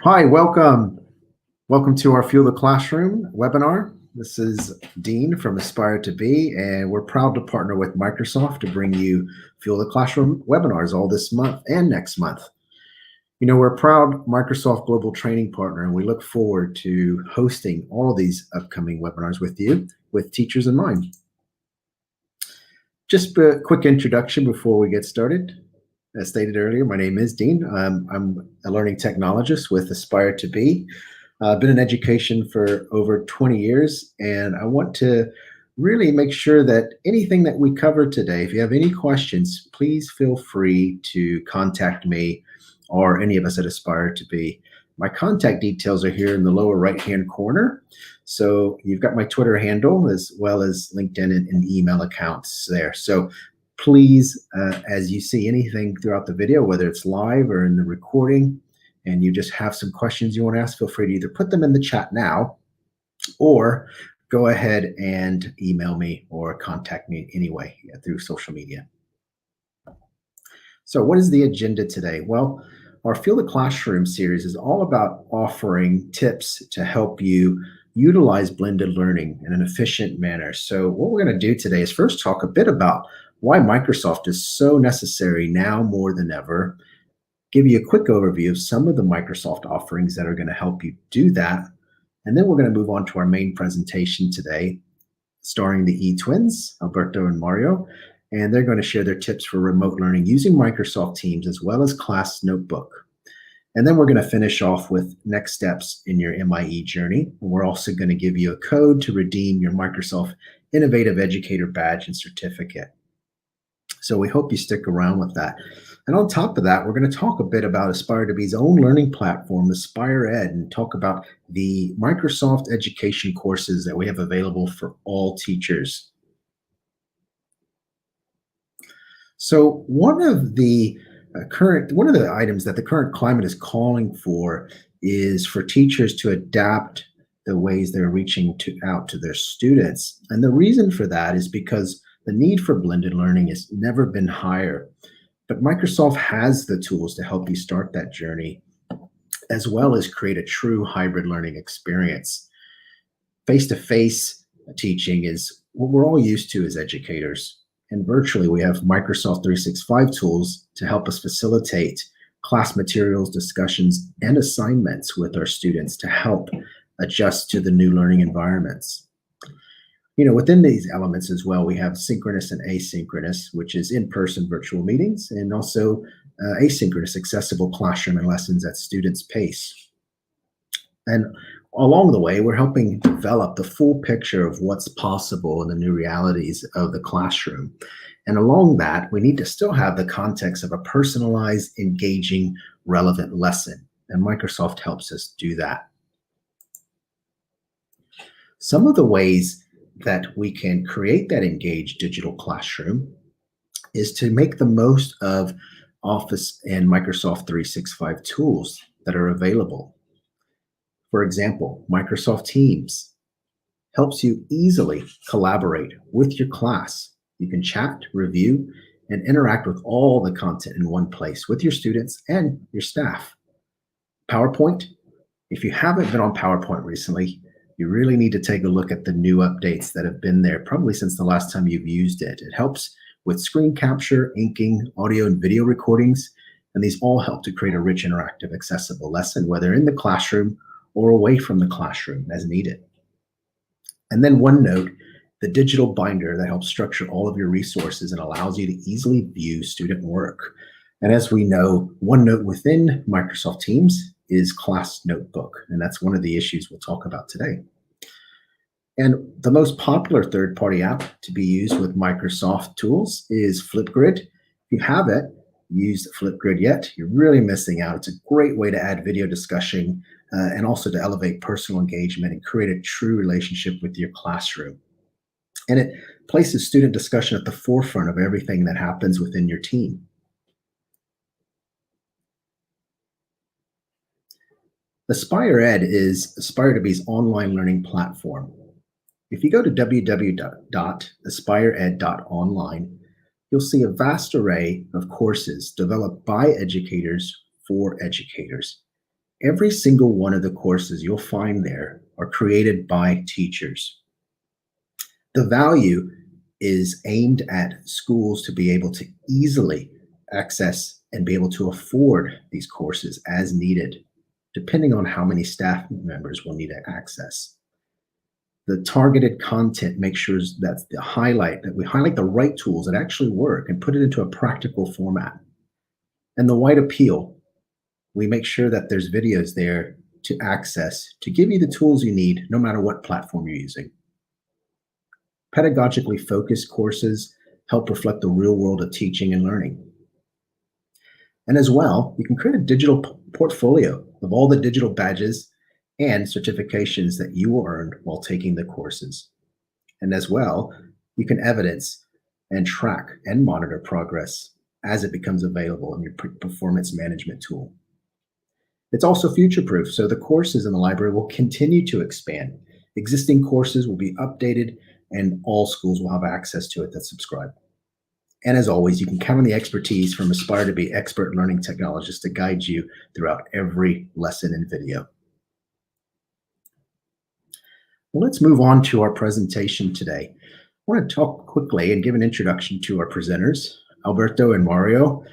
Hi, welcome. Welcome to our Fuel the Classroom webinar. This is Dean from Aspire to Be, and we're proud to partner with Microsoft to bring you Fuel the Classroom webinars all this month and next month. You know, we're a proud Microsoft Global Training Partner, and we look forward to hosting all of these upcoming webinars with you, with teachers in mind. Just a quick introduction before we get started. As stated earlier, my name is Dean. I'm a learning technologist with Aspire to Be. I've been in education for over 20 years, and I want to really make sure that anything that we cover today, if you have any questions, please feel free to contact me or any of us at Aspire to Be. My contact details are here in the lower right-hand corner. So you've got my Twitter handle as well as LinkedIn and email accounts there. So please, as you see anything throughout the video, whether it's live or in the recording, and you just have some questions you want to ask, feel free to either put them in the chat now or go ahead and email me or contact me anyway through social media. So what is the agenda today? Well, our Feel the Classroom series is all about offering tips to help you utilize blended learning in an efficient manner. So what we're going to do today is first talk a bit about why Microsoft is so necessary now more than ever, give you a quick overview of some of the Microsoft offerings that are going to help you do that, and then we're going to move on to our main presentation today, starring the E-twinz, Alberto and Mario, and they're going to share their tips for remote learning using Microsoft Teams as well as Class Notebook. And then we're going to finish off with next steps in your MIE journey. We're also going to give you a code to redeem your Microsoft Innovative Educator Badge and Certificate. So we hope you stick around with that. And on top of that, we're going to talk a bit about Aspire to Be's own learning platform, Aspire Ed, and talk about the Microsoft education courses that we have available for all teachers. So one of the items that the current climate is calling for is for teachers to adapt the ways they're reaching out to their students. And the reason for that is because the need for blended learning has never been higher. But Microsoft has the tools to help you start that journey, as well as create a true hybrid learning experience. Face-to-face teaching is what we're all used to as educators. And virtually, we have Microsoft 365 tools to help us facilitate class materials, discussions, and assignments with our students to help adjust to the new learning environments. You know, within these elements as well, we have synchronous and asynchronous, which is in-person virtual meetings, and also asynchronous accessible classroom and lessons at students' pace. And along the way, we're helping develop the full picture of what's possible in the new realities of the classroom. And along that, we need to still have the context of a personalized, engaging, relevant lesson. And Microsoft helps us do that. Some of the ways that we can create that engaged digital classroom is to make the most of Office and Microsoft 365 tools that are available. For example, Microsoft Teams helps you easily collaborate with your class. You can chat, review, and interact with all the content in one place with your students and your staff. PowerPoint, if you haven't been on PowerPoint recently, you really need to take a look at the new updates that have been there probably since the last time you've used it. It helps with screen capture, inking, audio and video recordings, and these all help to create a rich, interactive, accessible lesson, whether in the classroom or away from the classroom as needed. And then OneNote, the digital binder that helps structure all of your resources and allows you to easily view student work. And as we know, OneNote within Microsoft Teams is Class Notebook, and that's one of the issues we'll talk about today. And the most popular third-party app to be used with Microsoft tools is Flipgrid. If you haven't used Flipgrid yet, you're really missing out. It's a great way to add video discussion and also to elevate personal engagement and create a true relationship with your classroom. And it places student discussion at the forefront of everything that happens within your team. Aspire Ed is Aspire to Be's online learning platform. If you go to www.aspireed.online, you'll see a vast array of courses developed by educators for educators. Every single one of the courses you'll find there are created by teachers. The value is aimed at schools to be able to easily access and be able to afford these courses as needed, depending on how many staff members will need access. The targeted content makes sure that we highlight the right tools that actually work and put it into a practical format. And the wide appeal, we make sure that there's videos there to access to give you the tools you need no matter what platform you're using. Pedagogically focused courses help reflect the real world of teaching and learning. And as well, you can create a digital portfolio of all the digital badges and certifications that you earned while taking the courses. And as well, you can evidence and track and monitor progress as it becomes available in your performance management tool. It's also future-proof, so the courses in the library will continue to expand. Existing courses will be updated, and all schools will have access to it that subscribe. And as always, you can count on the expertise from Aspire to be expert learning technologists to guide you throughout every lesson and video. Well, let's move on to our presentation today. I want to talk quickly and give an introduction to our presenters, Alberto and Mario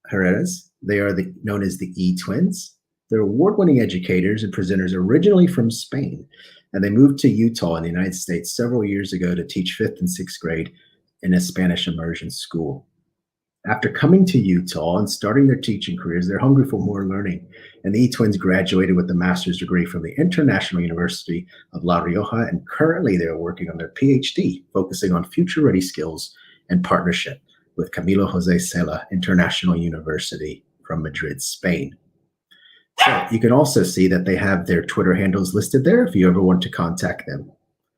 Jerez. They are known as the E-twinz. They're award-winning educators and presenters originally from Spain, and they moved to Utah in the United States several years ago to teach 5th and 6th grade in a Spanish immersion school. After coming to Utah and starting their teaching careers, they're hungry for more learning, and the E-twinz graduated with a master's degree from the International University of La Rioja, and currently they're working on their PhD, focusing on future-ready skills and partnership with Camilo Jose Cela International University from Madrid, Spain. So you can also see that they have their Twitter handles listed there if you ever want to contact them.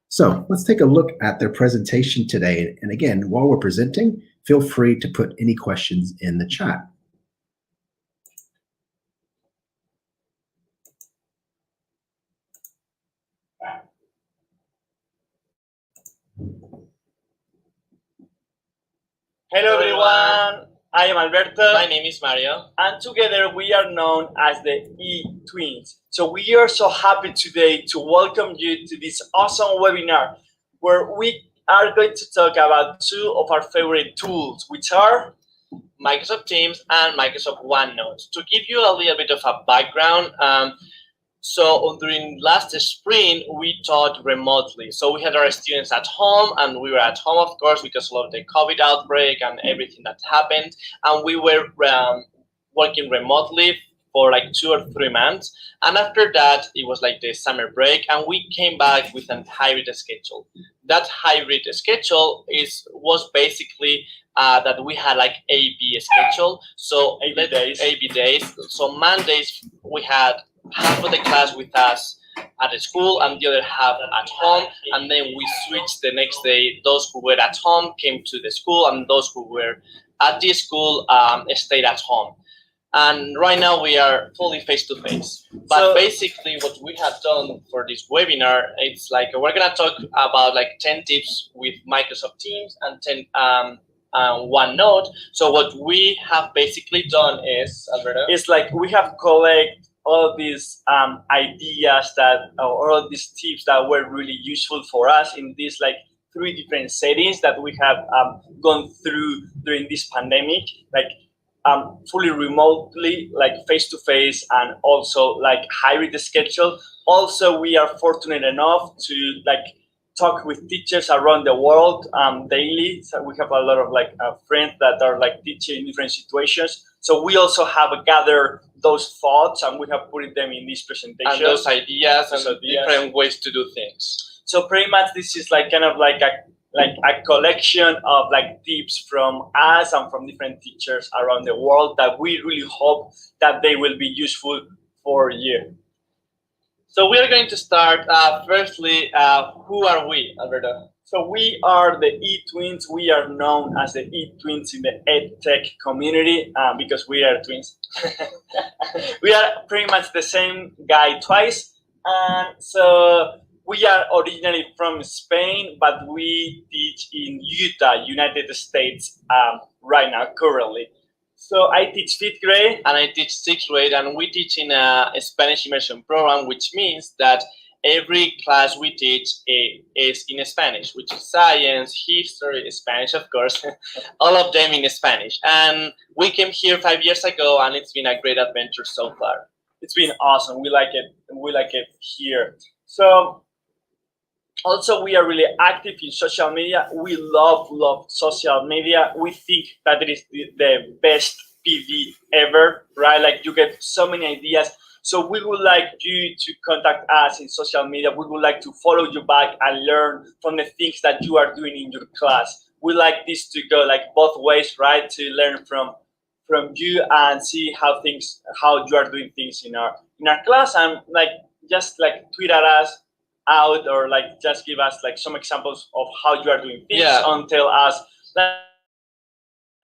So let's take a look at their presentation today. And again, while we're presenting, feel free to put any questions in the chat. Hello everyone, I am Alberto. My name is Mario. And together we are known as the E-twinz. So we are so happy today to welcome you to this awesome webinar where we are going to talk about two of our favorite tools, which are Microsoft Teams and Microsoft OneNote. To give you a little bit of a background, so during last spring, we taught remotely. So we had our students at home, and we were at home, of course, because of the COVID outbreak and everything that happened. And we were working remotely for like 2 or 3 months. And after that, it was like the summer break, and we came back with a hybrid schedule. That hybrid schedule was basically that we had like AB schedule. So AB days. So Mondays, we had half of the class with us at the school and the other half at home, and then we switched the next day. Those who were at home came to the school, and those who were at the school stayed at home. And right now we are fully face-to-face. But so basically what we have done for this webinar, it's like we're gonna talk about like 10 tips with Microsoft Teams and 10 OneNote. So what we have basically done is, Alberto, it's like we have collected all these ideas or all these tips that were really useful for us in these like 3 different settings that we have gone through during this pandemic, like fully remotely, like face-to-face, and also like hybrid schedule. Also, we are fortunate enough to like talk with teachers around the world daily. So we have a lot of like friends that are like teaching in different situations. So we also have gathered those thoughts and we have put them in this presentation. And those ideas and different ways to do things. So pretty much this is like kind of like a collection of like tips from us and from different teachers around the world that we really hope that they will be useful for you. So we are going to start firstly, who are we, Alberto? So we are the E-twinz. We are known as the E-twinz in the EdTech community because we are twins. We are pretty much the same guy twice. So we are originally from Spain, but we teach in Utah, United States right now, currently. So I teach 5th grade. And I teach 6th grade, and we teach in a Spanish immersion program, which means that every class we teach is in Spanish, which is science, history, Spanish, of course, all of them in Spanish. And we came here 5 years ago, and it's been a great adventure so far. It's been awesome. We like it. We like it here. So also, we are really active in social media. We love social media. We think that it is the best PD ever, right? Like you get so many ideas. So we would like you to contact us in social media. We would like to follow you back and learn from the things that you are doing in your class. We like this to go like both ways, right? To learn from you and see how you are doing things in our class, and like just like tweet at us out, or like just give us like some examples of how you are doing things. And tell us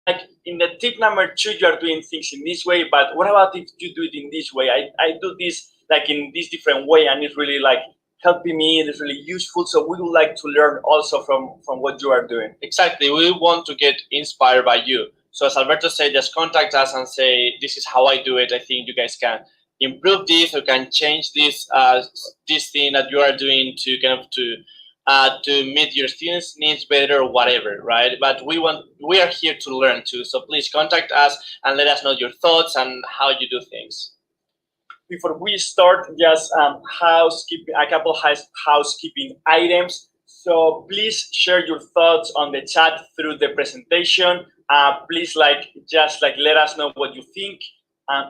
like in the tip number 2 you are doing things in this way, but what about if you do it in this way? I do this like in this different way, and it's really like helping me. It's really useful. So we would like to learn also from what you are doing. Exactly. We want to get inspired by you. So as Alberto said, just contact us and say, this is how I do it. I think you guys can improve this, or can change this this thing that you are doing to kind of to meet your students' needs better, or whatever, right? But we are here to learn too. So please contact us and let us know your thoughts and how you do things. Before we start, just a couple housekeeping items. So please share your thoughts on the chat through the presentation. Please just let us know what you think.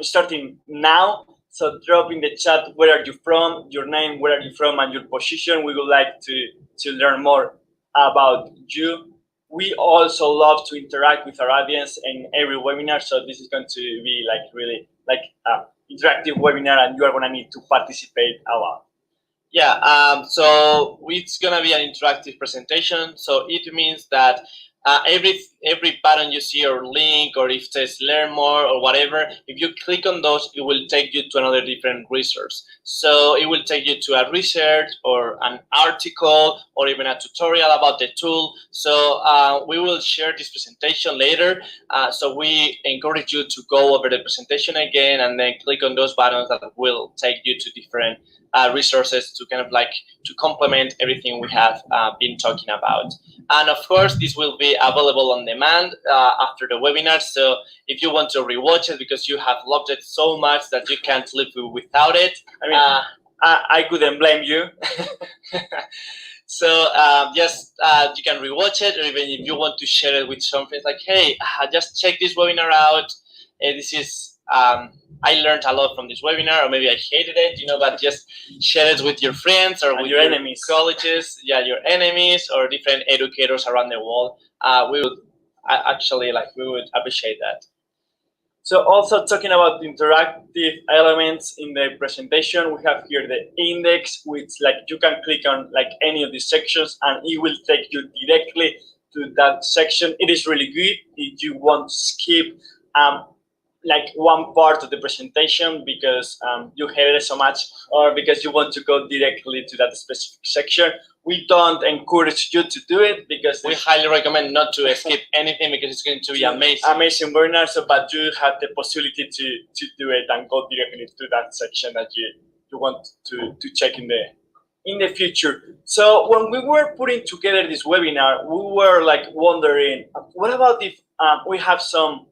Starting now. So drop in the chat where are you from, your name, where are you from, and your position. We would like to learn more about you. We also love to interact with our audience in every webinar. So this is going to be like really like interactive webinar, and you are going to need to participate a lot. Yeah, so it's going to be an interactive presentation. So it means that every button you see, or link, or if it says learn more or whatever, if you click on those, it will take you to another different resource. So it will take you to a research or an article or even a tutorial about the tool. So we will share this presentation later. So we encourage you to go over the presentation again and then click on those buttons that will take you to different resources to kind of like to complement everything we have been talking about. And of course, this will be available on demand after the webinar. So if you want to rewatch it because you have loved it so much that you can't live without it, I mean, I couldn't blame you. So just you can rewatch it, or even if you want to share it with some friends, like, hey, just check this webinar out. This is I learned a lot from this webinar, or maybe I hated it, but just share it with your friends or with your enemies, colleges, your enemies, or different educators around the world. We would we would appreciate that. So also talking about the interactive elements in the presentation, we have here the index, which you can click on any of these sections and it will take you directly to that section. It is really good if you want to skip one part of the presentation because you hated it so much, or because you want to go directly to that specific section. We don't encourage you to do it because we highly recommend not to skip anything because it's going to be amazing webinar. So, but you have the possibility to do it and go directly to that section that you want to check in the future. So when we were putting together this webinar, we were wondering, what about if we have some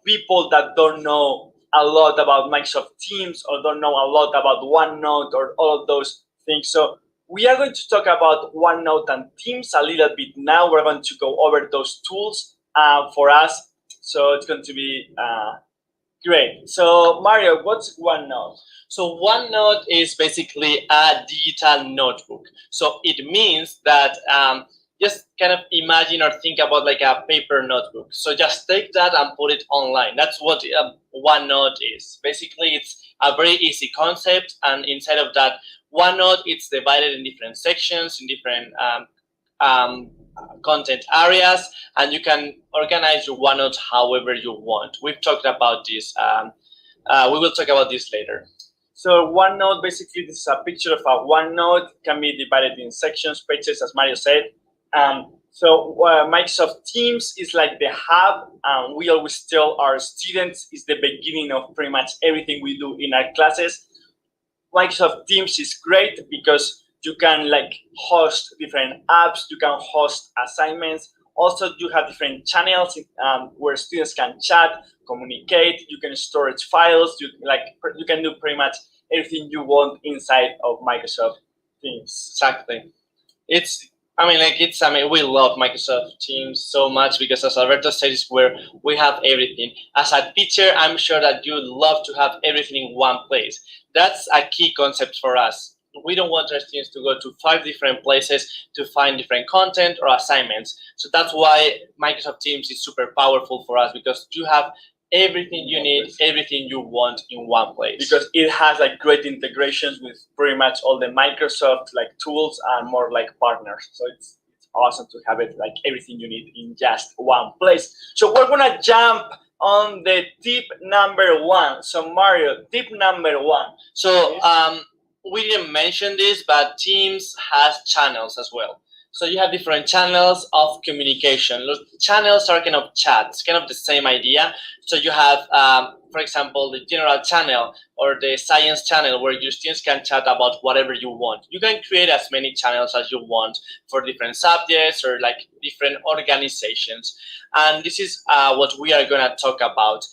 people that don't know a lot about Microsoft Teams or don't know a lot about OneNote or all of those things. So we are going to talk about OneNote and Teams a little bit now. We're going to go over those tools for us. So it's going to be great. So Mario, what's OneNote? So OneNote is basically a digital notebook. So it means that just kind of imagine or think about a paper notebook. So just take that and put it online. That's what OneNote is. Basically, it's a very easy concept. And inside of that OneNote, it's divided in different sections, in different content areas. And you can organize your OneNote however you want. We've talked about this. We will talk about this later. So OneNote, basically, this is a picture of a OneNote. Can be divided in sections, pages, as Mario said. So Microsoft Teams is like the hub, and we always tell our students it's the beginning of pretty much everything we do in our classes. Microsoft Teams is great because you can like host different apps, you can host assignments. Also, you have different channels where students can chat, communicate. You can storage files. You can do pretty much everything you want inside of Microsoft Teams. Exactly. We love Microsoft Teams so much because, as Alberto said, it's where we have everything. As a teacher, I'm sure that you love to have everything in one place. That's a key concept for us. We don't want our students to go to 5 different places to find different content or assignments. So that's why Microsoft Teams is super powerful for us, because you have everything you need, everything you want in one place. Because it has like great integrations with pretty much all the Microsoft like tools and more like partners. So it's awesome to have it like everything you need in just one place. So we're gonna jump on the tip number 1. So Mario, tip number 1. So we didn't mention this, but Teams has channels as well. So you have different channels of communication. Those channels are kind of chats, kind of the same idea. So you have, for example, the general channel or the science channel, where your students can chat about whatever you want. You can create as many channels as you want for different subjects or like different organizations. And this is what we are going to talk about.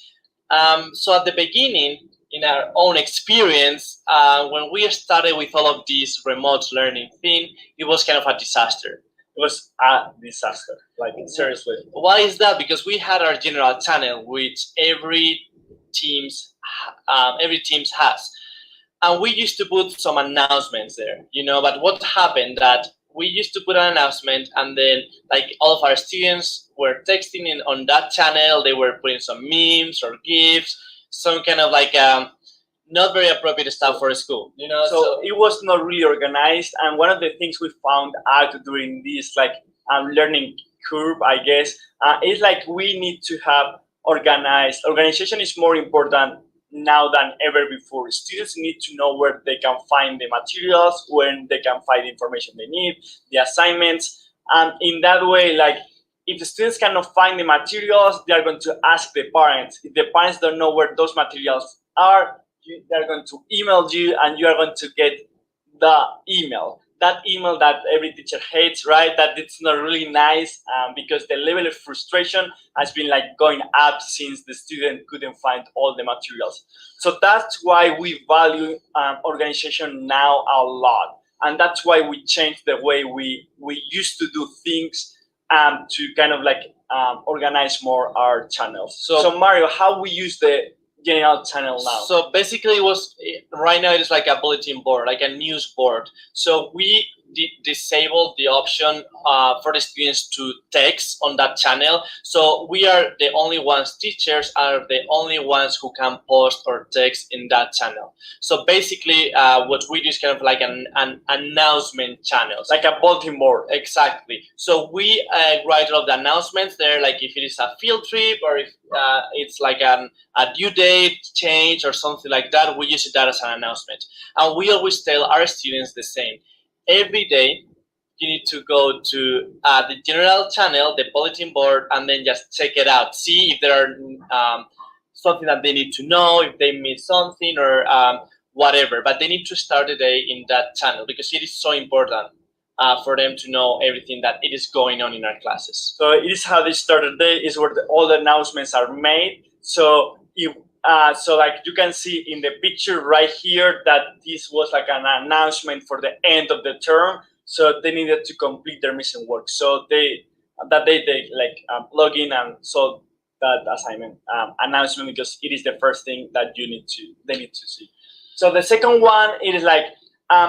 So at the beginning, in our own experience, when we started with all of this remote learning thing, it was kind of a disaster. It was a disaster, like seriously. Why is that? Because we had our general channel, which every teams has, and we used to put some announcements there, But what happened that we used to put an announcement, and then like all of our students were texting in on that channel. They were putting some memes or GIFs, some kind of like not very appropriate stuff for a school, So it was not really organized. And one of the things we found out during this like learning curve, I guess, is like we need to have organized. Organization is more important now than ever before. Students need to know where they can find the materials, when they can find the information they need, the assignments, and in that way, like, if the students cannot find the materials, they are going to ask the parents. If the parents don't know where those materials are, they're going to email you, and you are going to get the email. That email that every teacher hates, right? That it's not really nice, because the level of frustration has been like going up since the student couldn't find all the materials. So that's why we value organization now a lot. And that's why we changed the way we used to do things, to kind of like organize more our channels. So Mario, how we use the general channel now? So basically, right now it is like a bulletin board, like a news board. So we disabled the option for the students to text on that channel. So we are the only ones, teachers are the only ones who can post or text in that channel. So basically, what we do is kind of like an announcement channel, like a bulletin board. Exactly. So we write all of the announcements there, like if it is a field trip, or if it's like a due date change or something like that, we use that as an announcement. And we always tell our students the same. Every day, you need to go to the general channel, the bulletin board, and then just check it out. See if there are something that they need to know, if they missed something or whatever. But they need to start the day in that channel, because it is so important for them to know everything that it is going on in our classes. So it is how they start the day, is where all the announcements are made. So like you can see in the picture right here that this was like an announcement for the end of the term. So they needed to complete their mission work. So they log in and solve that assignment announcement, because it is the first thing that they need to see. So the second one, it is like,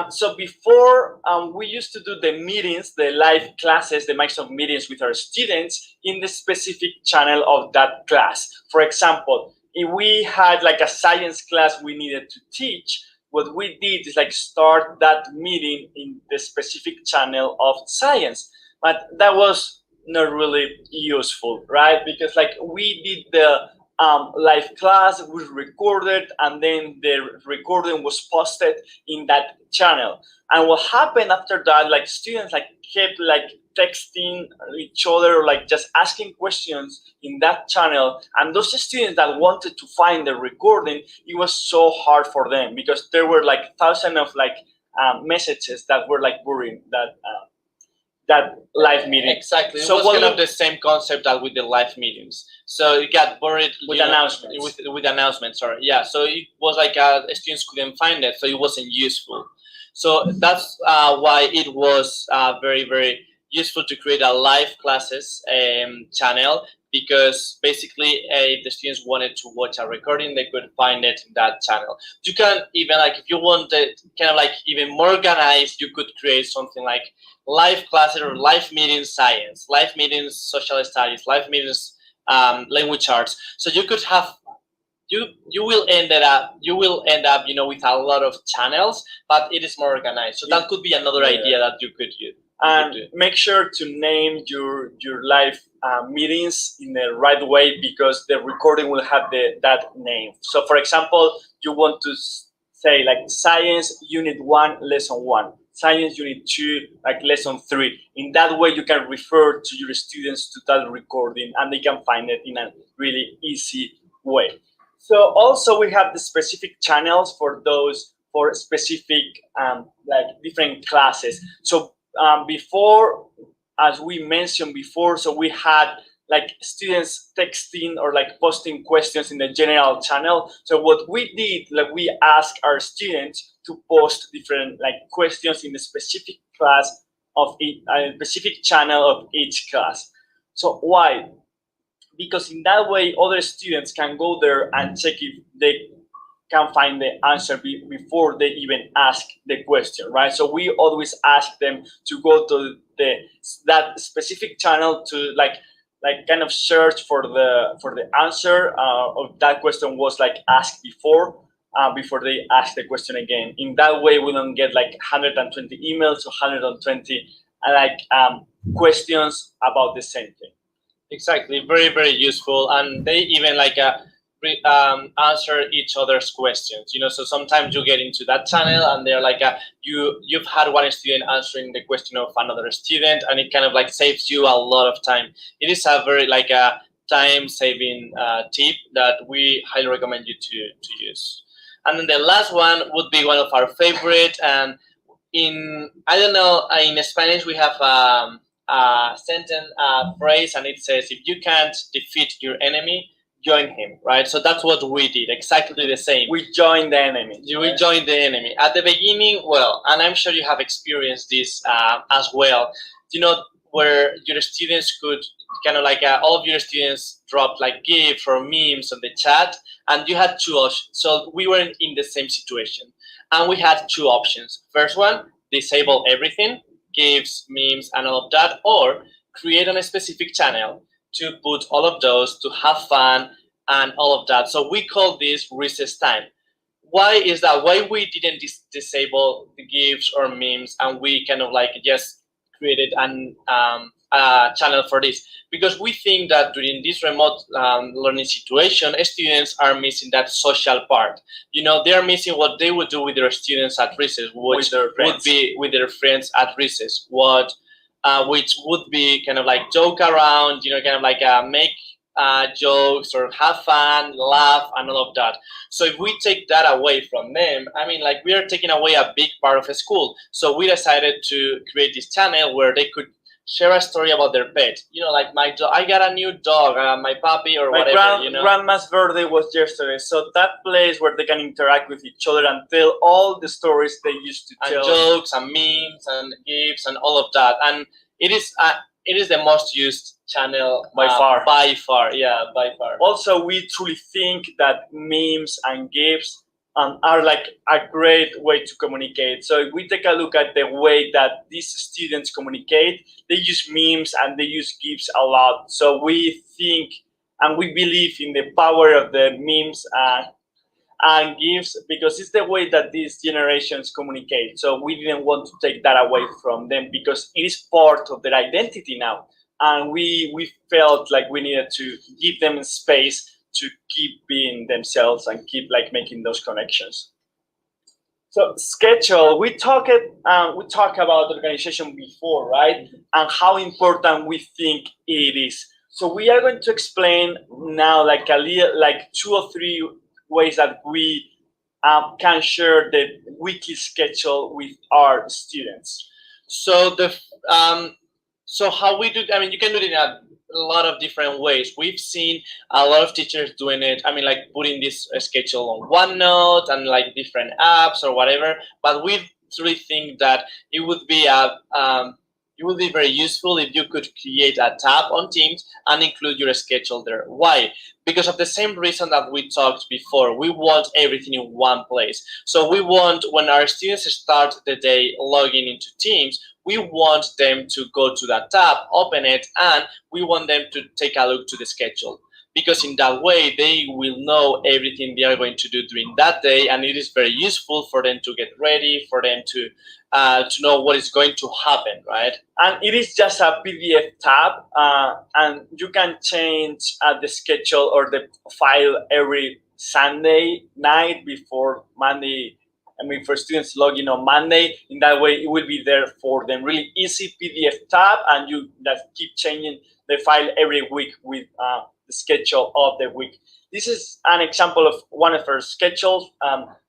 so before we used to do the meetings, the live classes, the Microsoft meetings with our students in the specific channel of that class. For example, if we had like a science class we needed to teach, what we did is like start that meeting in the specific channel of science. But that was not really useful, right? Because like we did the live class was recorded, and then the recording was posted in that channel. And what happened after that, like students like kept like texting each other, or like just asking questions in that channel. And those students that wanted to find the recording, it was so hard for them because there were like thousands of like messages that were like buried that live meeting. Exactly. So it was kind of the same concept that with the live meetings. So it got buried with announcements. With announcements, sorry. Yeah. So it was like students couldn't find it, so it wasn't useful. So that's why it was very, very useful to create a live classes channel, because basically if the students wanted to watch a recording, they could find it in that channel. You can even, like, if you wanted kind of like even more organized, you could create something like live classes or live meetings science, live meetings social studies, live meetings language arts. So you could have you will end up with a lot of channels, but it is more organized. So that could be another idea that you could use. And make sure to name your live meetings in the right way, because the recording will have that name. So for example, you want to say like Science Unit 1, Lesson 1, Science Unit 2, like Lesson 3. In that way, you can refer to your students to that recording, and they can find it in a really easy way. So also we have the specific channels for those, for specific like different classes. So before, as we mentioned before, so we had like students texting or like posting questions in the general channel. So what we did, like we asked our students to post different like questions in the specific class of each, specific channel of each class. So why? Because in that way, other students can go there and check if they can find the answer before they even ask the question, right? So we always ask them to go to that specific channel to like kind of search for the answer of that question was like asked before they ask the question again. In that way, we don't get like 120 emails or 120 questions about the same thing. Exactly, very, very useful, and they even like answer each other's questions. So sometimes you get into that channel and they're like you've had one student answering the question of another student, and it kind of like saves you a lot of time. It is a very like a time-saving tip that we highly recommend you to use. And then the last one would be one of our favorite, and in Spanish we have a sentence phrase, and it says, if you can't defeat your enemy, join him, right? So that's what we did, exactly the same. We joined the enemy. We joined the enemy. At the beginning, well, and I'm sure you have experienced this as well, where your students could kind of like all of your students dropped like GIFs or memes on the chat, and you had two options. So we were in the same situation, and we had two options. First one, disable everything, GIFs, memes, and all of that, or create a specific channel to put all of those, to have fun and all of that. So we call this recess time. Why is that? Why we didn't disable the GIFs or memes, and we kind of like just created a channel for this? Because we think that during this remote learning situation, students are missing that social part. They are missing what they would do with their students at recess, which would be with their friends at recess. Which would be kind of like joke around, kind of like make jokes or have fun, laugh, and all of that. So if we take that away from them, we are taking away a big part of a school. So we decided to create this channel where they could share a story about their pet. Like my dog, I got a new dog, my puppy, or my whatever. Grandma's birthday was yesterday, so that place where they can interact with each other and tell all the stories they used to tell, and jokes and memes and gifs and all of that. And it is the most used channel by far. By far. Also, we truly think that memes and gifs are like a great way to communicate. So if we take a look at the way that these students communicate, they use memes and they use GIFs a lot. So we think and we believe in the power of the memes and GIFs, because it's the way that these generations communicate. So we didn't want to take that away from them, because it is part of their identity now. And we felt like we needed to give them space to keep being themselves and keep like making those connections. So schedule, we talked about organization before, right? And how important we think it is. So we are going to explain now like like 2 or 3 ways that we can share the weekly schedule with our students. So so how we do? I mean, you can do it in a lot of different ways. We've seen a lot of teachers doing it. I mean, like putting this schedule on OneNote and like different apps or whatever. But we really think that it would be it would be very useful if you could create a tab on Teams and include your schedule there. Why? Because of the same reason that we talked before. We want everything in one place. So we want, when our students start the day logging into Teams, we want them to go to that tab, open it, and we want them to take a look to the schedule. Because in that way, they will know everything they are going to do during that day, and it is very useful for them to get ready, for them to know what is going to happen, right? And it is just a PDF tab, and you can change the schedule or the file every Sunday night before Monday. I mean, for students log in on Monday. In that way, it will be there for them. Really easy PDF tab, and you just keep changing the file every week with the schedule of the week. This is an example of one of our schedules.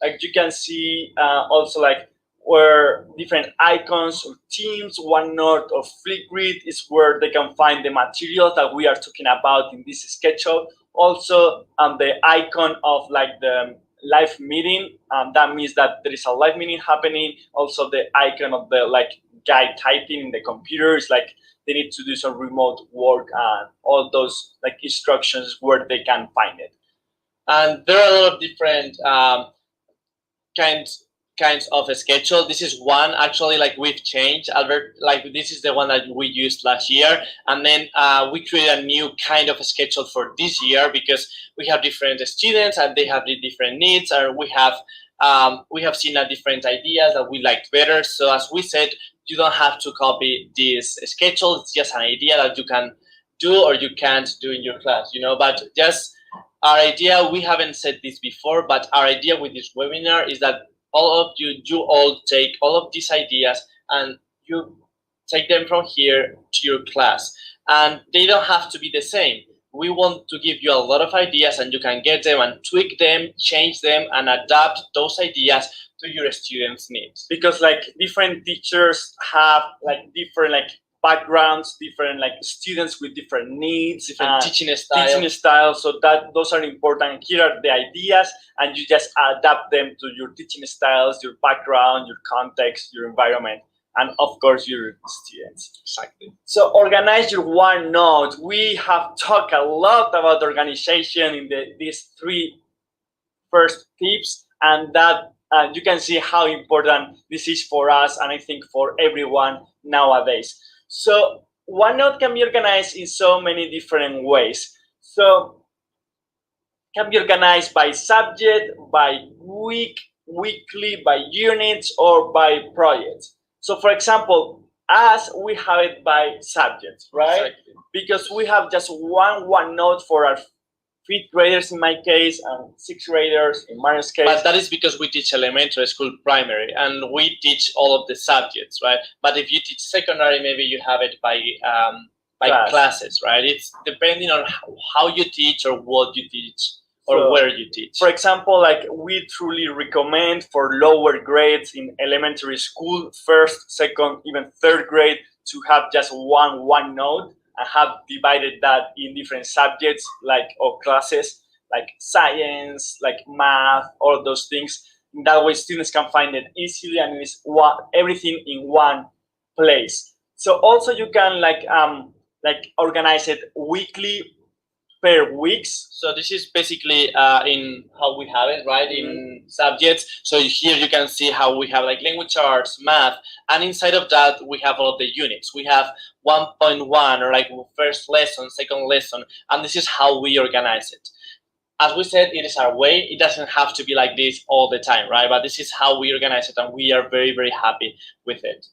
Like you can see also like where different icons or themes, OneNote or Flipgrid is where they can find the materials that we are talking about in this schedule. Also, the icon of like the live meeting, that means that there is a live meeting happening. Also, the icon of the like guy typing in the computer is like they need to do some remote work, and all those like instructions where they can find it. And there are a lot of different kinds of a schedule. This is one actually like we've changed. Albert, like this is the one that we used last year, and then we created a new kind of a schedule for this year because we have different students and they have the different needs, or we have seen different ideas that we liked better. So as we said, you don't have to copy this schedule. It's just an idea that you can do or you can't do in your class, you know. But just our idea, we haven't said this before, but our idea with this webinar is that all of you all take all of these ideas and you take them from here to your class. And they don't have to be the same. We want to give you a lot of ideas, and you can get them and tweak them, change them, and adapt those ideas to your students' needs. Because like different teachers have like different like backgrounds, different like students with different needs, different teaching styles. So that those are important. Here are the ideas, and you just adapt them to your teaching styles, your background, your context, your environment, and of course your students. Exactly. So organize your OneNote. We have talked a lot about organization in these 3 first tips, and that you can see how important this is for us, and I think for everyone nowadays. So OneNote can be organized in so many different ways. So it can be organized by subject, by week, weekly, by units, or by projects. So for example, as we have it by subjects, right? Exactly. Because we have just one OneNote for our 5th graders in my case, and 6th graders in Mario's case. But that is because we teach elementary school primary, and we teach all of the subjects, right? But if you teach secondary, maybe you have it by classes, right? It's depending on how you teach or what you teach or so, where you teach. For example, like we truly recommend for lower grades in elementary school, 1st, 2nd, even 3rd grade, to have just one OneNote, and have divided that in different subjects like or classes like science, like math, all those things. In that way, students can find it easily, and it's everything in one place. So also you can like organize it weekly per weeks. So this is basically in how we have it, right? In subjects. So here you can see how we have like language arts, math, and inside of that we have all of the units. We have 1.1 or like first lesson, second lesson, and this is how we organize it. As we said, it is our way. It doesn't have to be like this all the time, right? But this is how we organize it, and we are very, very happy with it.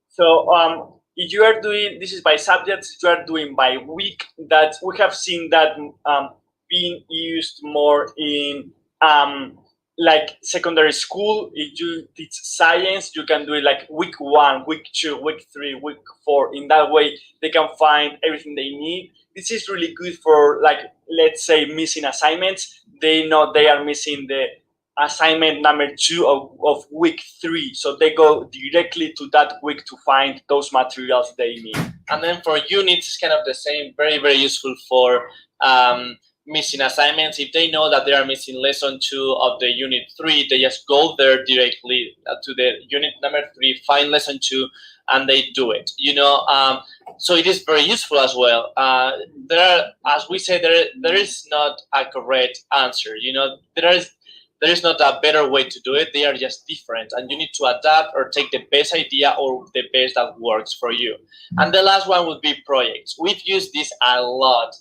So if you are doing, this is by subjects, you are doing by week, that we have seen that being used more in like secondary school. If you teach science, you can do it like week 1, week 2, week 3, week 4. In that way, they can find everything they need. This is really good for, like, let's say missing assignments. They know they are missing the assignment number 2 of week 3, so they go directly to that week to find those materials they need. And then for units, it's kind of the same. Very, very useful for missing assignments. If they know that they are missing lesson 2 of the unit 3, they just go there directly to the unit number 3, find lesson 2, and they do it. So it is very useful as well. There are, as we say, there is not a correct answer. There is not a better way to do it. They are just different, and you need to adapt or take the best idea or the best that works for you. And the last one would be projects. We've used this a lot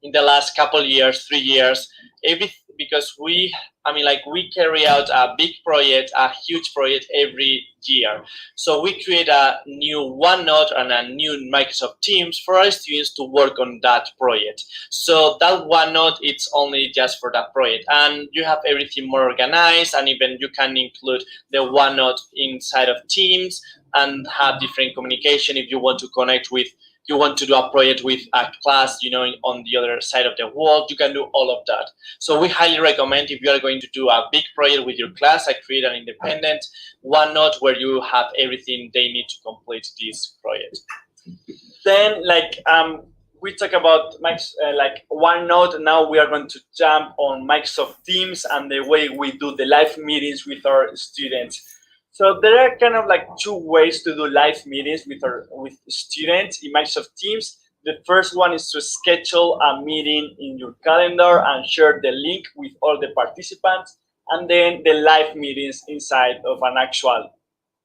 in the last couple years, 3 years, because we carry out a big project, a huge project every year. So we create a new OneNote and a new Microsoft Teams for our students to work on that project. So that OneNote, it's only just for that project, and you have everything more organized, and even you can include the OneNote inside of Teams and have different communication if you want to connect with. You want to do a project with a class, on the other side of the world, you can do all of that. So we highly recommend, if you are going to do a big project with your class, I create an independent OneNote where you have everything they need to complete this project. Then, we talk about OneNote. Now we are going to jump on Microsoft Teams and the way we do the live meetings with our students. So there are kind of like 2 ways to do live meetings with students in Microsoft Teams. The first one is to schedule a meeting in your calendar and share the link with all the participants, and then the live meetings inside of an actual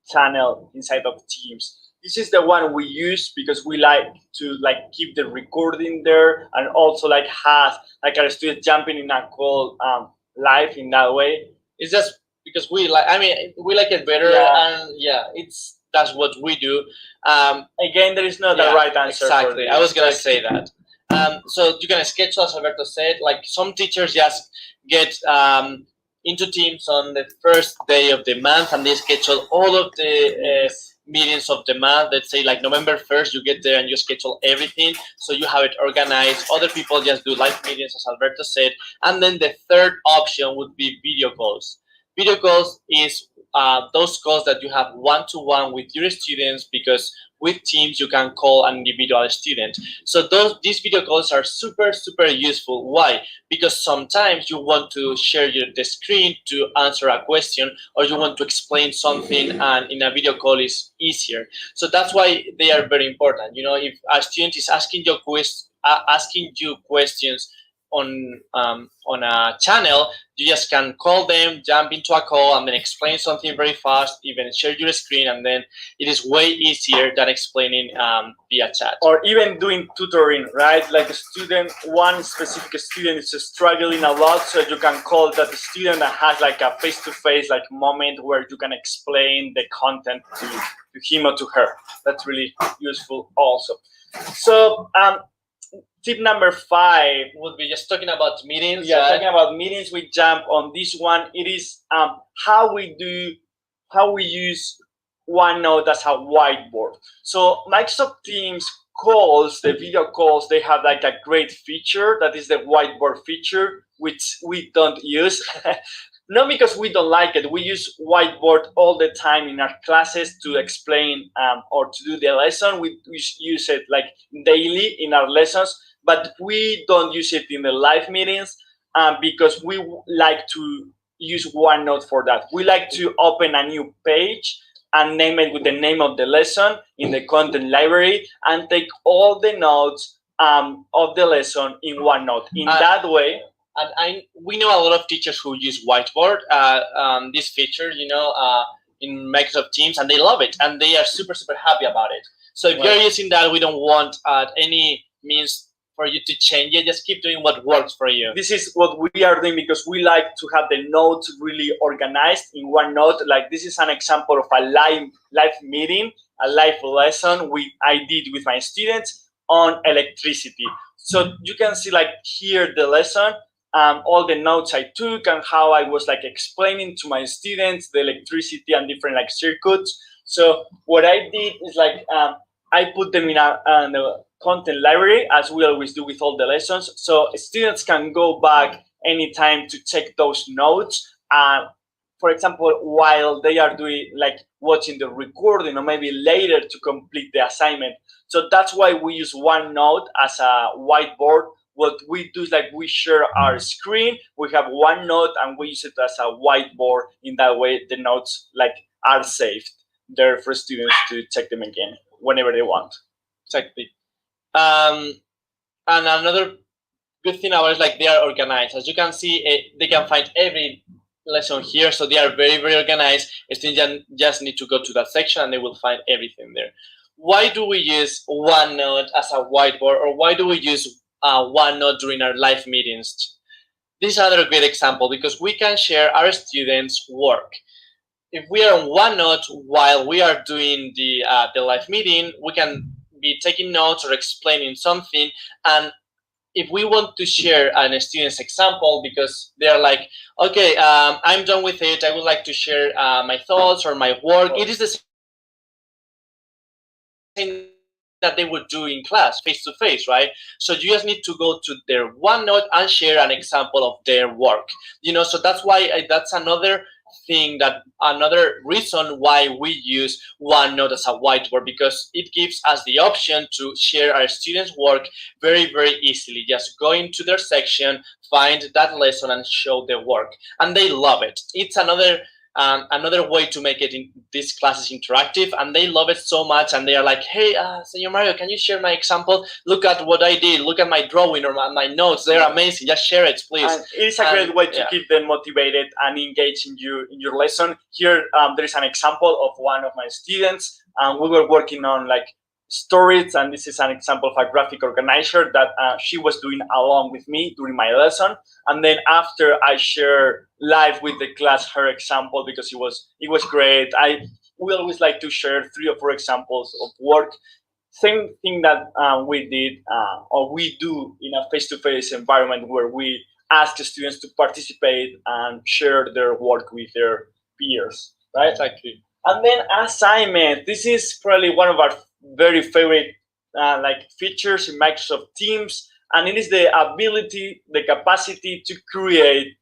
channel inside of Teams. This is the one we use because we like to keep the recording there, and also have our students jumping in a call live in that way. It's just because we like it better, and that's what we do. Again, there is not the right answer. Exactly, I was gonna say that. So you can schedule, as Alberto said. Like some teachers just get into Teams on the first day of the month, and they schedule all of the meetings of the month. Let's say November 1st, you get there and you schedule everything, so you have it organized. Other people just do live meetings, as Alberto said. And then the third option would be video calls. Video calls is those calls that you have one-to-one with your students, because with Teams you can call an individual student. So these video calls are super, super useful. Why? Because sometimes you want to share the screen to answer a question, or you want to explain something, and in a video call is easier. So that's why they are very important. If a student is asking you questions on a channel, you just can call them, jump into a call, and then explain something very fast, even share your screen, and then it is way easier than explaining via chat. Or even doing tutoring, right? Like one specific student is struggling a lot, so you can call that student that has a face-to-face moment where you can explain the content to him or to her. That's really useful also. So tip number 5 would be just talking about meetings. Yeah, talking about meetings, we jump on this one. It is how we use OneNote as a whiteboard. So Microsoft Teams calls, the video calls, they have a great feature that is the whiteboard feature, which we don't use. Not because we don't like it. We use whiteboard all the time in our classes to explain or to do the lesson. We use it daily in our lessons, but we don't use it in the live meetings because we like to use OneNote for that. We like to open a new page and name it with the name of the lesson in the content library and take all the notes of the lesson in OneNote. In that way. And we know a lot of teachers who use whiteboard, this feature, in Microsoft Teams, and they love it, and they are super, super happy about it. So if you're using that, we don't want any means for you to change it. Just keep doing what works for you. This is what we are doing because we like to have the notes really organized in OneNote. This is an example of a live meeting, a live lesson I did with my students on electricity. So you can see like here the lesson, all the notes I took and how I was like explaining to my students the electricity and different like circuits. So what I did is like I put them in a content library, as we always do with all the lessons, so students can go back anytime to check those notes. For example, while they are doing like watching the recording, or maybe later to complete the assignment. So that's why we use OneNote as a whiteboard. What we do is like we share our screen, we have OneNote, and we use it as a whiteboard. In that way, the notes like are saved there for students to check them again whenever they want. Exactly. And another good thing about it is like they are organized. As you can see, they can find every lesson here, so they are very, very organized. Students just need to go to that section and they will find everything there. Why do we use OneNote as a whiteboard, or why do we use OneNote during our live meetings? This is another great example because we can share our students' work. If we are on OneNote while we are doing the live meeting, we can be taking notes or explaining something, and if we want to share a student's example because they're like, okay, I'm done with it, I would like to share my thoughts or my work, it is the same that they would do in class, face to face, right? So you just need to go to their OneNote and share an example of their work. So that's why that's another thing, that another reason why we use OneNote as a whiteboard, because it gives us the option to share our students' work very, very easily. Just go into their section, find that lesson, and show their work, and they love it. It's another way to make it in these classes interactive, and they love it so much, and they are like, hey, Senor Mario, can you share my example? Look at what I did, look at my drawing or my notes, they're amazing, just share it, please. And it is a great way to keep them motivated and engaged in your lesson. Here there is an example of one of my students. We were working on like stories, and this is an example of a graphic organizer that she was doing along with me during my lesson. And then after I share live with the class her example, because it was great. We always like to share 3 or 4 examples of work. Same thing that we did or we do in a face-to-face environment, where we ask the students to participate and share their work with their peers, right? Exactly. And then assignment. This is probably one of our very favorite like features in Microsoft Teams, and it is the ability, the capacity to create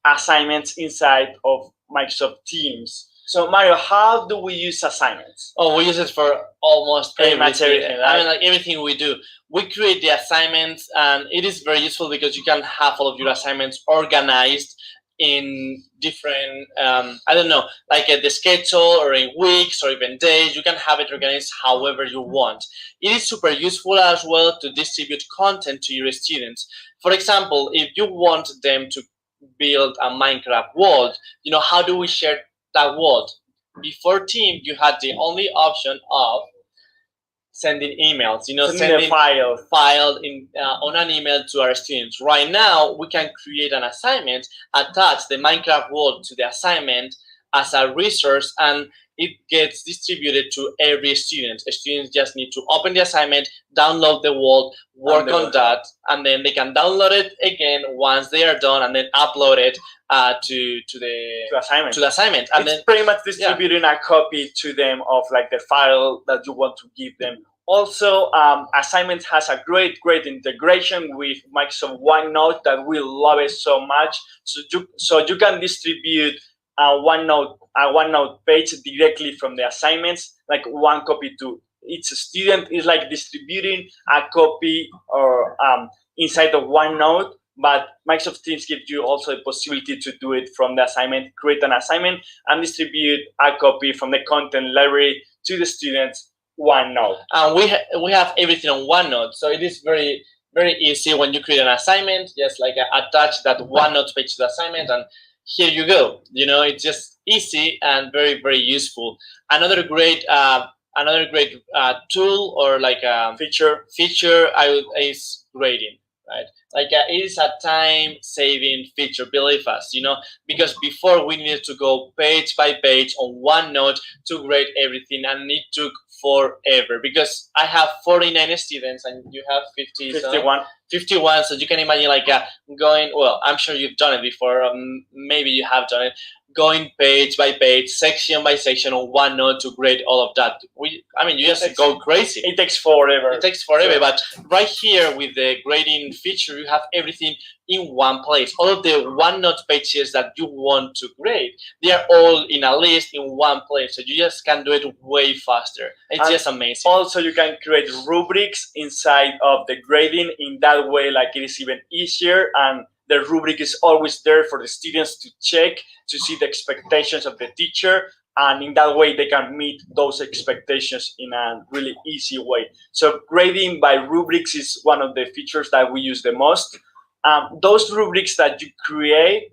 assignments inside of Microsoft Teams. So Mario, how do we use assignments? Oh, we use it for almost everything. Right? I mean, like everything we do. We create the assignments, and it is very useful because you can have all of your assignments organized in different, I don't know, like the schedule, or in weeks, or even days. You can have it organized however you want. It is super useful as well to distribute content to your students. For example, if you want them to build a Minecraft world, how do we share that world? Before Team, you had the only option of sending emails, sending a file in on an email to our students. Right now, we can create an assignment, attach the Minecraft world to the assignment as a resource, and it gets distributed to every student. Students just need to open the assignment, download the world, work on that, and then they can download it again once they are done, and then upload it to the assignment. And it's then pretty much distributing a copy to them of like the file that you want to give them. Also, assignments has a great integration with Microsoft OneNote that we love it so much. So you can distribute a OneNote page directly from the assignments, like one copy to each student. Is like distributing a copy or inside of OneNote. But Microsoft Teams gives you also the possibility to do it from the assignment, create an assignment, and distribute a copy from the content library to the students. OneNote. And we have everything on OneNote, so it is very, very easy when you create an assignment. Just like attach that OneNote page to the assignment, and here you go. It's just easy and very, very useful. Another great tool or like feature is grading. Right? Like it is a time-saving feature, believe us, because before we needed to go page by page on OneNote to grade everything, and it took forever because I have 49 students and you have 50, 51. 51. So you can imagine like going, well, I'm sure you've done it before. Maybe you have done it. Going page by page, section by section on OneNote to grade all of that. You just go crazy. It takes forever. It takes forever, but right here with the grading feature, you have everything in one place. All of the OneNote pages that you want to grade, they are all in a list in one place. So you just can do it way faster. It's just amazing. Also, you can create rubrics inside of the grading. In that way, like it is even easier, and the rubric is always there for the students to check, to see the expectations of the teacher, and in that way they can meet those expectations in a really easy way. So grading by rubrics is one of the features that we use the most. Those rubrics that you create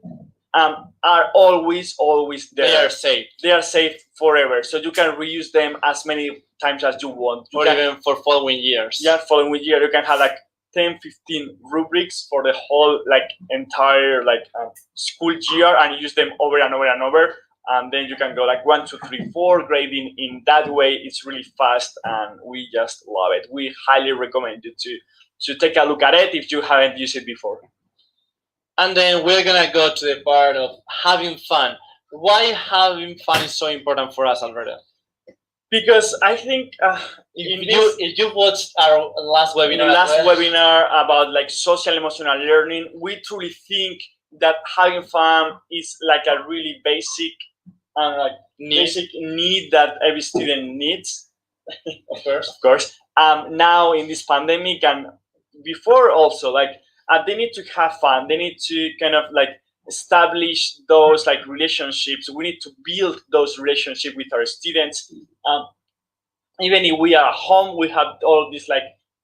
are always there. They are safe. They are safe forever, so you can reuse them as many times as you want. Or even for following years. Yeah, following year you can have like 10, 15 rubrics for the whole entire school year, and use them over and over and over. And then you can go like 1, 2, 3, 4 grading in that way. It's really fast, and we just love it. We highly recommend you to take a look at it if you haven't used it before. And then we're gonna go to the part of having fun. Why having fun is so important for us, Alberto? Because I think if you watched our last webinar about social emotional learning, we truly think that having fun is like a really basic need that every student needs. Of course. Now in this pandemic and before also, they need to have fun. They need to kind of establish those relationships. We need to build those relationships with our students. Even if we are at home, we have all these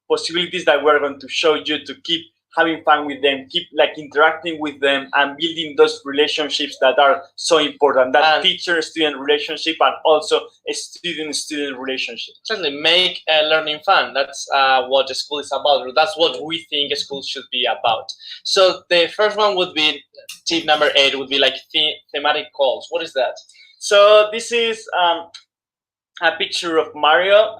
possibilities that we're going to show you to keep having fun with them, keep interacting with them, and building those relationships that are so important. That teacher-student relationship, and also a student-student relationship. Certainly, make learning fun. That's what the school is about. That's what we think a school should be about. So the first one would be tip number 8. Would be thematic calls. What is that? So this is a picture of Mario.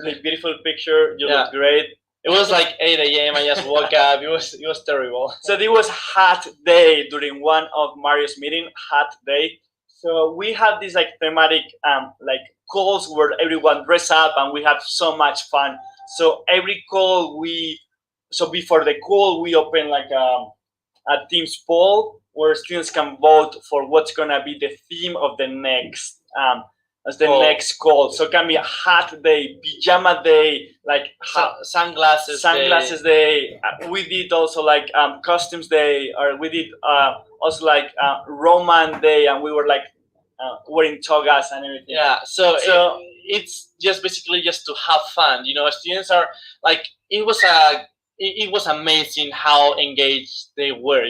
Really beautiful picture. You look great. It was 8 a.m. I just woke up. It was terrible. So it was hot day during one of Mario's meeting. Hot day. So we have these thematic calls where everyone dress up and we have so much fun. So every call before the call we open a Teams poll where students can vote for what's gonna be the theme of the next next call. So it can be a hat day, pajama day, sunglasses day. We did also costumes day, or we did also Roman day, and we were wearing togas and everything. Yeah. So it's just basically just to have fun. Students are it was amazing how engaged they were.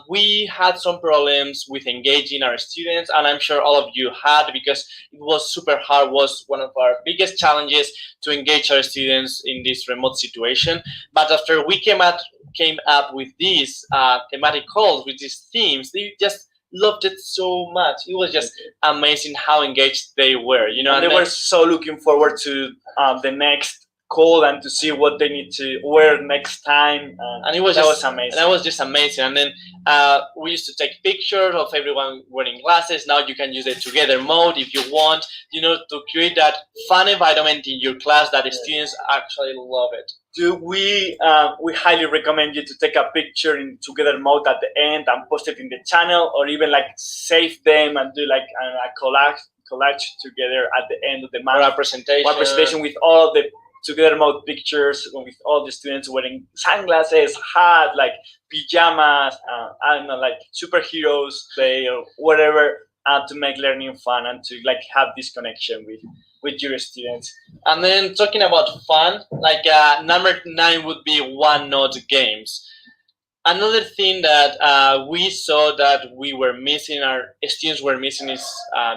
We had some problems with engaging our students, and I'm sure all of you had, because it was super hard. Was one of our biggest challenges to engage our students in this remote situation. But after we came up with these thematic calls, with these themes, they just loved it so much. It was just amazing how engaged they were. And they were so looking forward to the next call and to see what they need to wear next time, and that was amazing. That was just amazing. And then we used to take pictures of everyone wearing glasses. Now you can use the together mode if you want, to create that fun environment in your class that the students actually love it. We highly recommend you to take a picture in together mode at the end and post it in the channel, or even save them and do a collage together at the end of the month. Or a presentation with all of the together mode pictures, with all the students wearing sunglasses, hat, pajamas, I don't know, superheroes day or whatever, to make learning fun and to have this connection with your students. And then talking about fun, number 9 would be OneNote games. Another thing that we saw that we were missing, our students were missing, is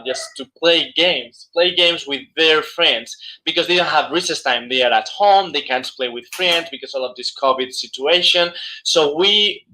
just to play games with their friends, because they don't have recess time. They are at home, they can't play with friends because of this COVID situation. So we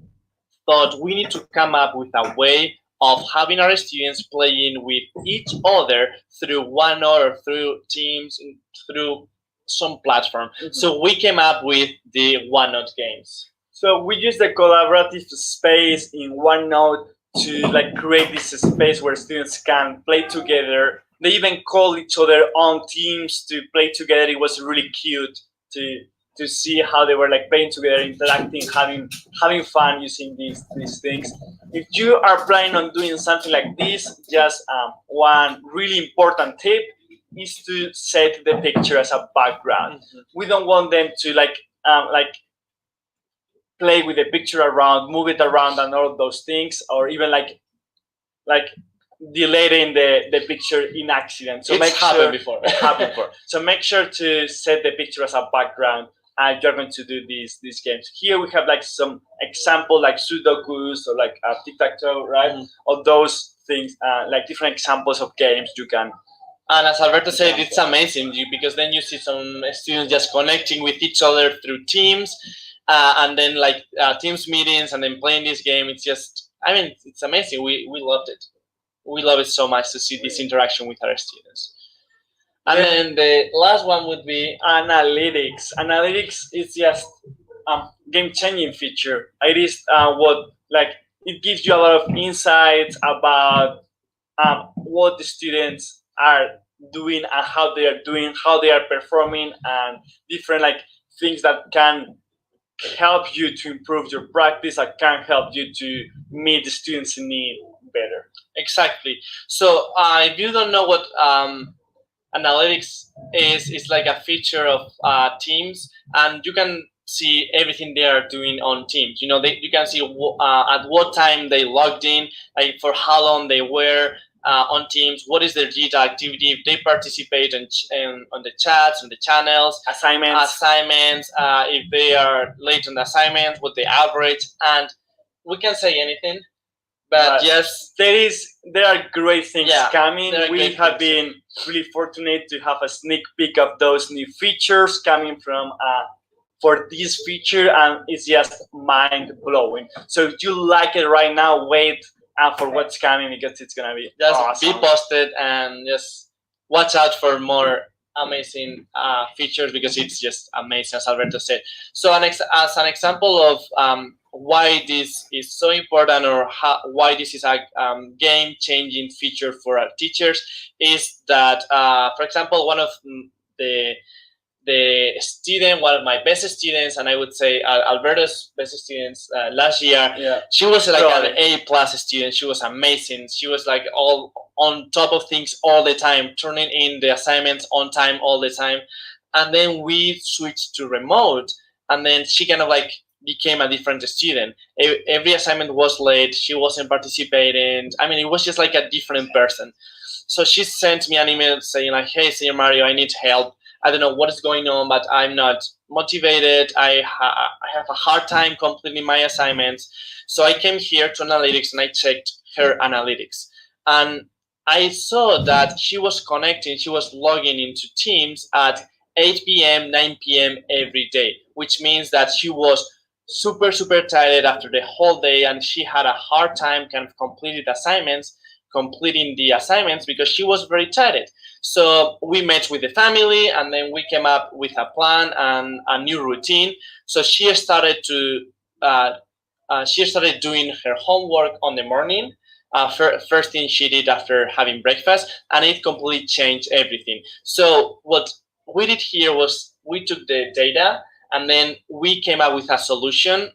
thought we need to come up with a way of having our students playing with each other through OneNote or through Teams, through some platform. So we came up with the OneNote games. So we use the collaborative space in OneNote to like create this space where students can play together. They even call each other on teams to play together. It was really cute to see how they were like playing together, interacting, having fun using these things. If you are planning on doing something like this, just one really important tip is to set the picture as a background. We don't want them to like play with the picture around, move it around, and all of those things, or even like deleting the picture in accident. So It's happened before. happened before. So make sure to set the picture as a background, and you're going to do these games. Here we have like some example like Sudokus or like tic-tac-toe, right? Or those things, like different examples of games you can. And as Alberto said, it's amazing because then you see some students just connecting with each other through Teams, and then like Teams meetings, and then playing this game. It's just, I mean, it's amazing. We loved it. We love it so much to see this interaction with our students. And then the last one would be analytics. Analytics is just a game-changing feature. It is what like it gives you a lot of insights about what the students are doing and how they are doing, how they are performing, and different like things that can help you to improve your practice, that can help you to meet the students' need better. Exactly. So if you don't know what analytics is, it's like a feature of Teams, and you can see everything they are doing on Teams. You know, you can see at what time they logged in, like for how long they were on Teams, what is their digital activity, if they participate on the chats, on the channels, assignments, if they are late on the assignments, what they average, and we can say anything. But yes, there are great things coming. We have been really fortunate to have a sneak peek of those new features coming from for this feature, and it's just mind blowing. So if you like it right now, wait for what's coming, because it's gonna be just awesome. Be posted and just watch out for more amazing features, because it's just amazing, as Alberto said. So as an example of why this is so important, or why this is a game-changing feature for our teachers, is that, for example, one of the student, one of my best students, and I would say Alberto's best students last year, she was like an A+ student. She was amazing. She was like all on top of things all the time, turning in the assignments on time all the time. And then we switched to remote, and then she kind of like became a different student. Every assignment was late. She wasn't participating. I mean, it was just like a different person. So she sent me an email saying like, "Hey, Senior Mario, I need help. I don't know what is going on, but I'm not motivated. I have a hard time completing my assignments." So I came here to analytics and I checked her analytics. And I saw that she was connecting, she was logging into Teams at 8 p.m., 9 p.m. every day, which means that she was super, super tired after the whole day, and she had a hard time kind of completing the assignments because she was very tired. So we met with the family, and then we came up with a plan and a new routine. So she started doing her homework on the morning. First thing she did after having breakfast, and it completely changed everything. So what we did here was we took the data, and then we came up with a solution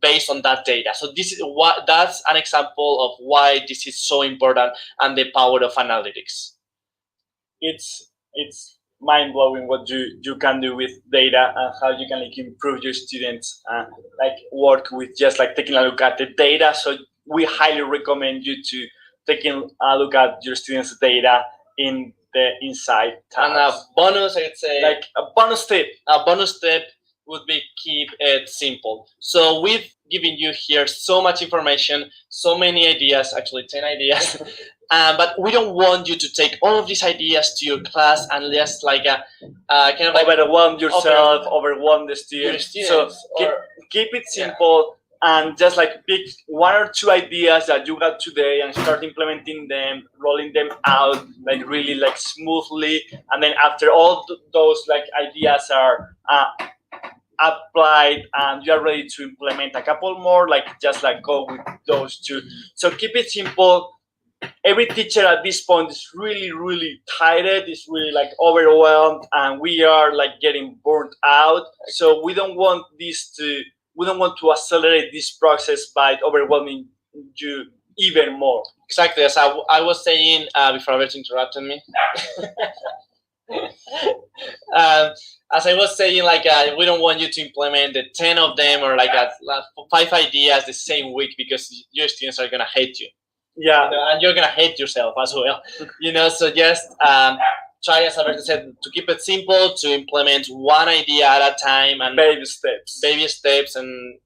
based on that data. So that's an example of why this is so important and the power of analytics. It's mind-blowing what you can do with data, and how you can like improve your students like work with just like taking a look at the data. So we highly recommend you to taking a look at your students' data in the Insight tabs. And a bonus, I would say, like a bonus tip. A bonus tip would be keep it simple. So we've given you here so much information, so many ideas, actually 10 ideas. But we don't want you to take all of these ideas to your class and just like kind of like overwhelm yourself, overwhelm the students. So keep it simple. and just like pick 1 or 2 ideas that you got today and start implementing them, rolling them out like really like smoothly. And then after all those like ideas are applied and you are ready to implement a couple more, like just like go with those 2. So keep it simple. Every teacher at this point is really tired, is really like overwhelmed, and we are like getting burnt out. So we don't want to accelerate this process by overwhelming you even more. Exactly, as I was saying before Albert interrupted me. As I was saying, like we don't want you to implement the 10 of them or like 5 ideas the same week, because your students are gonna hate you. Yeah, And you're gonna hate yourself as well. So just try, as Alberto said, to keep it simple, to implement 1 idea at a time, and baby steps, and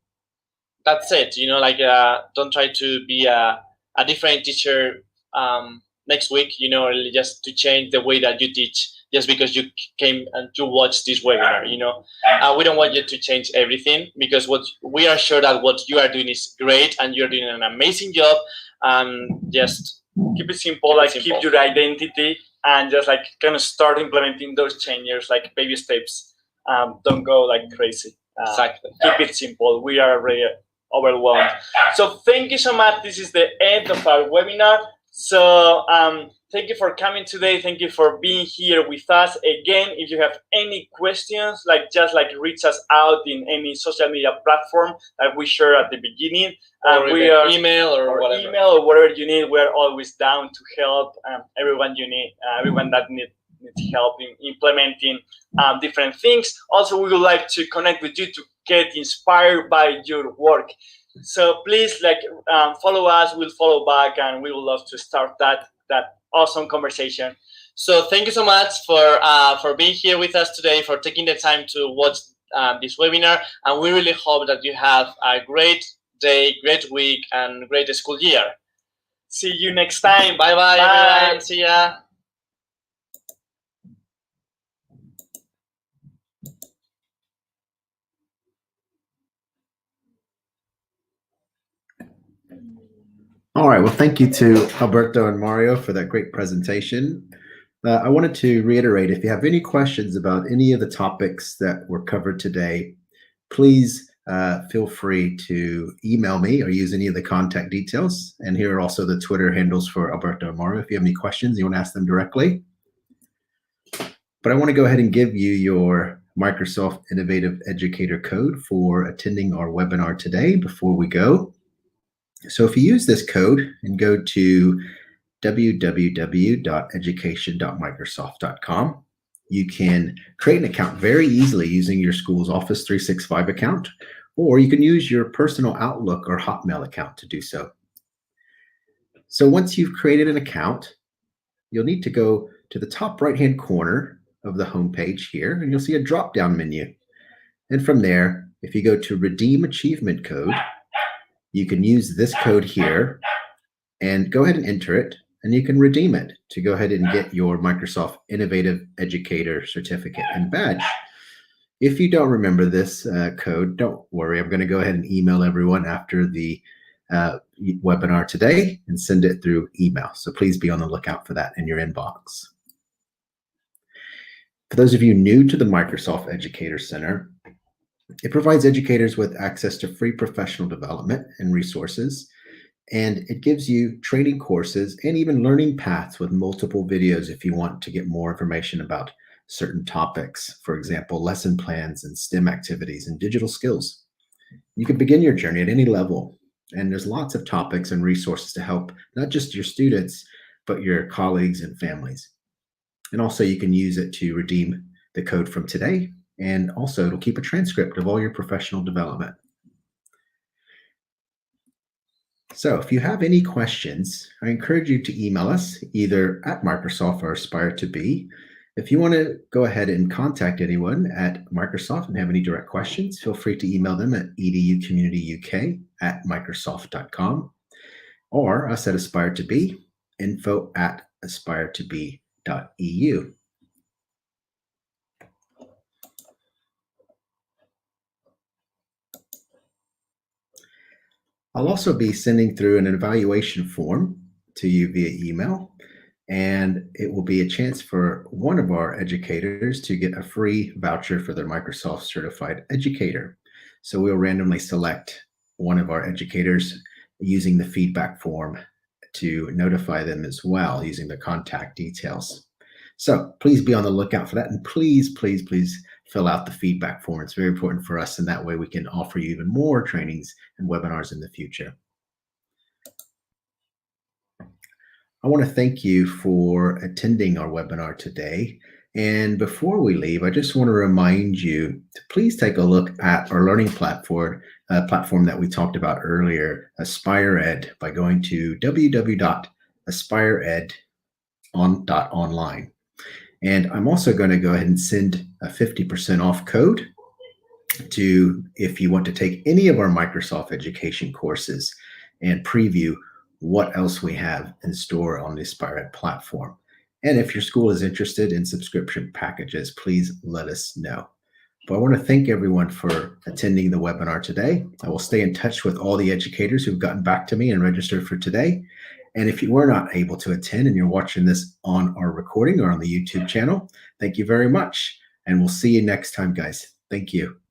that's it. Like don't try to be a different teacher next week. Or just to change the way that you teach just because you came and you watched this webinar. We don't want you to change everything, because what we are sure that what you are doing is great and you're doing an amazing job. Just keep it simple, keep your identity, and just like kind of start implementing those changes like baby steps. Don't go like crazy. Exactly. Keep it simple. We are already overwhelmed. So thank you so much. This is the end of our webinar. So thank you for coming today. Thank you for being here with us. Again, if you have any questions, just reach us out in any social media platform that we share at the beginning. We are email or whatever you need. We're always down to help everyone that needs help in implementing different things. Also, we would like to connect with you to get inspired by your work. So please follow us, we'll follow back, and we would love to start that awesome conversation. So thank you so much for being here with us today, for taking the time to watch this webinar, and we really hope that you have a great day, great week, and great school year. See you next time. Bye everyone. See ya. All right. Well, thank you to Alberto and Mario for that great presentation. I wanted to reiterate, if you have any questions about any of the topics that were covered today, please feel free to email me or use any of the contact details. And here are also the Twitter handles for Alberto and Mario if you have any questions, you want to ask them directly. But I want to go ahead and give you your Microsoft Innovative Educator code for attending our webinar today before we go. So if you use this code and go to www.education.microsoft.com, you can create an account very easily using your school's Office 365 account, or you can use your personal Outlook or Hotmail account to do so. So once you've created an account, you'll need to go to the top right-hand corner of the home page here, and you'll see a drop-down menu. And from there, if you go to Redeem Achievement Code, you can use this code here and go ahead and enter it, and you can redeem it to go ahead and get your Microsoft Innovative Educator certificate and badge. If you don't remember this code, don't worry. I'm going to go ahead and email everyone after the webinar today and send it through email. So please be on the lookout for that in your inbox. For those of you new to the Microsoft Educator Center, it provides educators with access to free professional development and resources, and it gives you training courses and even learning paths with multiple videos if you want to get more information about certain topics, for example, lesson plans and STEM activities and digital skills. You can begin your journey at any level, and there's lots of topics and resources to help not just your students, but your colleagues and families. And also you can use it to redeem the code from today, and also it'll keep a transcript of all your professional development. So if you have any questions, I encourage you to email us either at Microsoft or Aspire to Be. If you want to go ahead and contact anyone at Microsoft and have any direct questions, feel free to email them at educommunityuk@microsoft.com, or us at Aspire to Be, info@aspiretobe.eu. I'll also be sending through an evaluation form to you via email, and it will be a chance for one of our educators to get a free voucher for their Microsoft Certified Educator. So we'll randomly select one of our educators using the feedback form to notify them as well using the contact details. So please be on the lookout for that. And please, please, please fill out the feedback form. It's very important for us. And that way we can offer you even more trainings and webinars in the future. I want to thank you for attending our webinar today. And before we leave, I just want to remind you to please take a look at our learning platform that we talked about earlier, AspireEd, by going to www.aspireed.online. And I'm also going to go ahead and send a 50% off code to if you want to take any of our Microsoft education courses and preview what else we have in store on the AspireEd platform. And if your school is interested in subscription packages, please let us know. But I want to thank everyone for attending the webinar today. I will stay in touch with all the educators who've gotten back to me and registered for today. And if you were not able to attend and you're watching this on our recording or on the YouTube channel, thank you very much. And we'll see you next time, guys. Thank you.